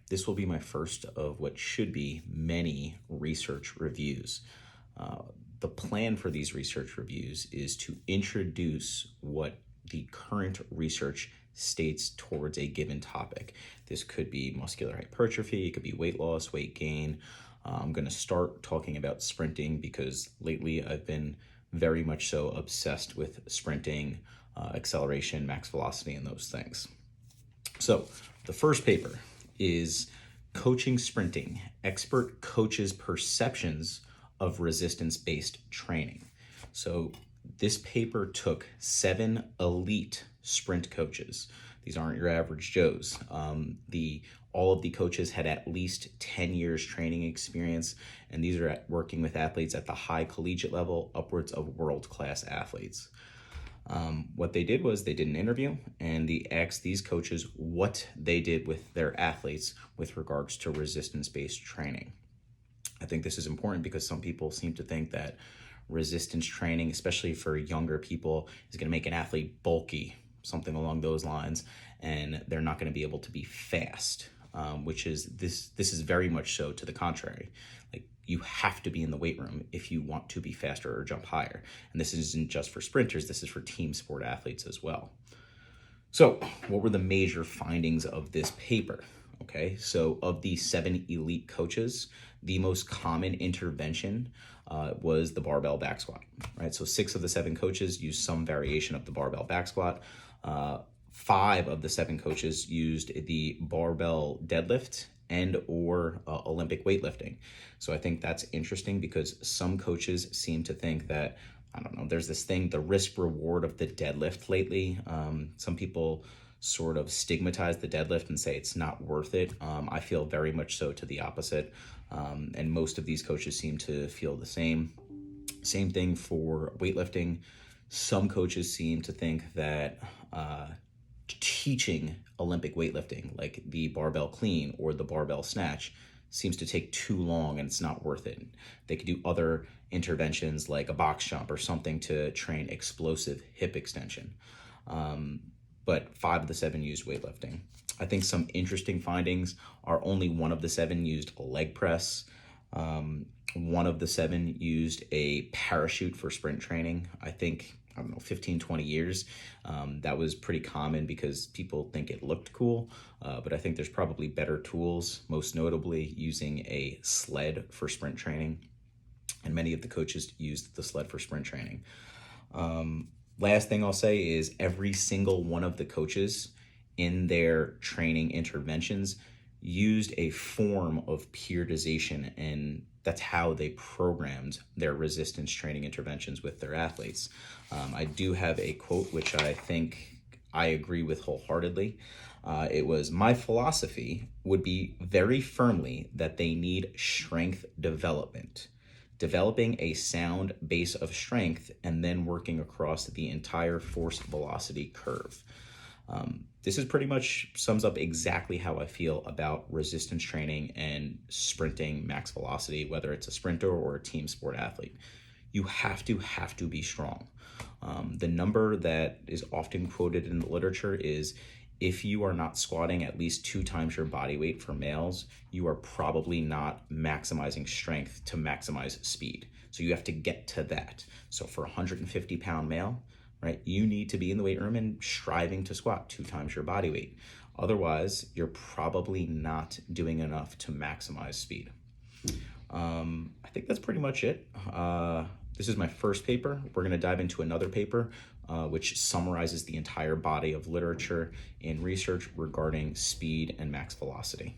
This will be my first of what should be many research reviews. The plan for these research reviews is to introduce what the current research states towards a given topic. This could be muscular hypertrophy, it could be weight loss, weight gain. I'm going to start talking about sprinting because lately I've been very much so obsessed with sprinting, acceleration, max velocity, and those things. So the first paper is Coaching Sprinting, Expert Coaches' Perceptions of Resistance-Based Training. So this paper took 7 elite sprint coaches. These aren't your average Joes. All of the coaches had at least 10 years training experience, and these are working with athletes at the high collegiate level, upwards of world-class athletes. What they did was they did an interview and they asked these coaches what they did with their athletes with regards to resistance-based training. I think this is important because some people seem to think that resistance training, especially for younger people, is going to make an athlete bulky, something along those lines, and they're not going to be able to be fast, which is this is very much so to the contrary. Like, you have to be in the weight room if you want to be faster or jump higher. And this isn't just for sprinters, this is for team sport athletes as well. So what were the major findings of this paper? Okay, so of the 7 elite coaches, the most common intervention was the barbell back squat, right? So 6 of the 7 coaches used some variation of the barbell back squat. 5 of the 7 coaches used the barbell deadlift and or Olympic weightlifting. So I think that's interesting because some coaches seem to think that, I don't know, there's this thing, the risk reward of the deadlift lately. Some people sort of stigmatize the deadlift and say it's not worth it. I feel very much so to the opposite. And most of these coaches seem to feel the same. Same thing for weightlifting. Some coaches seem to think that teaching Olympic weightlifting, like the barbell clean or the barbell snatch, seems to take too long and it's not worth it. They could do other interventions like a box jump or something to train explosive hip extension. But 5 of the 7 used weightlifting. I think some interesting findings are only 1 of the 7 used a leg press. 1 of the 7 used a parachute for sprint training. I think, 15, 20 years. That was pretty common because people think it looked cool, but I think there's probably better tools, most notably using a sled for sprint training. And many of the coaches used the sled for sprint training. Last thing I'll say is every single one of the coaches in their training interventions used a form of periodization, and that's how they programmed their resistance training interventions with their athletes. I do have a quote which I think I agree with wholeheartedly. It was, "My philosophy would be very firmly that they need strength development. Developing a sound base of strength and then working across the entire force velocity curve." This is pretty much sums up exactly how I feel about resistance training and sprinting max velocity, whether it's a sprinter or a team sport athlete. You have to be strong. The number that is often quoted in the literature is, if you are not squatting at least 2 times your body weight for males, you are probably not maximizing strength to maximize speed. So you have to get to that. So for a 150-pound male, right, you need to be in the weight room and striving to squat 2 times your body weight. Otherwise, you're probably not doing enough to maximize speed. I think that's pretty much it. This is my first paper. We're going to dive into another paper which summarizes the entire body of literature in research regarding speed and max velocity.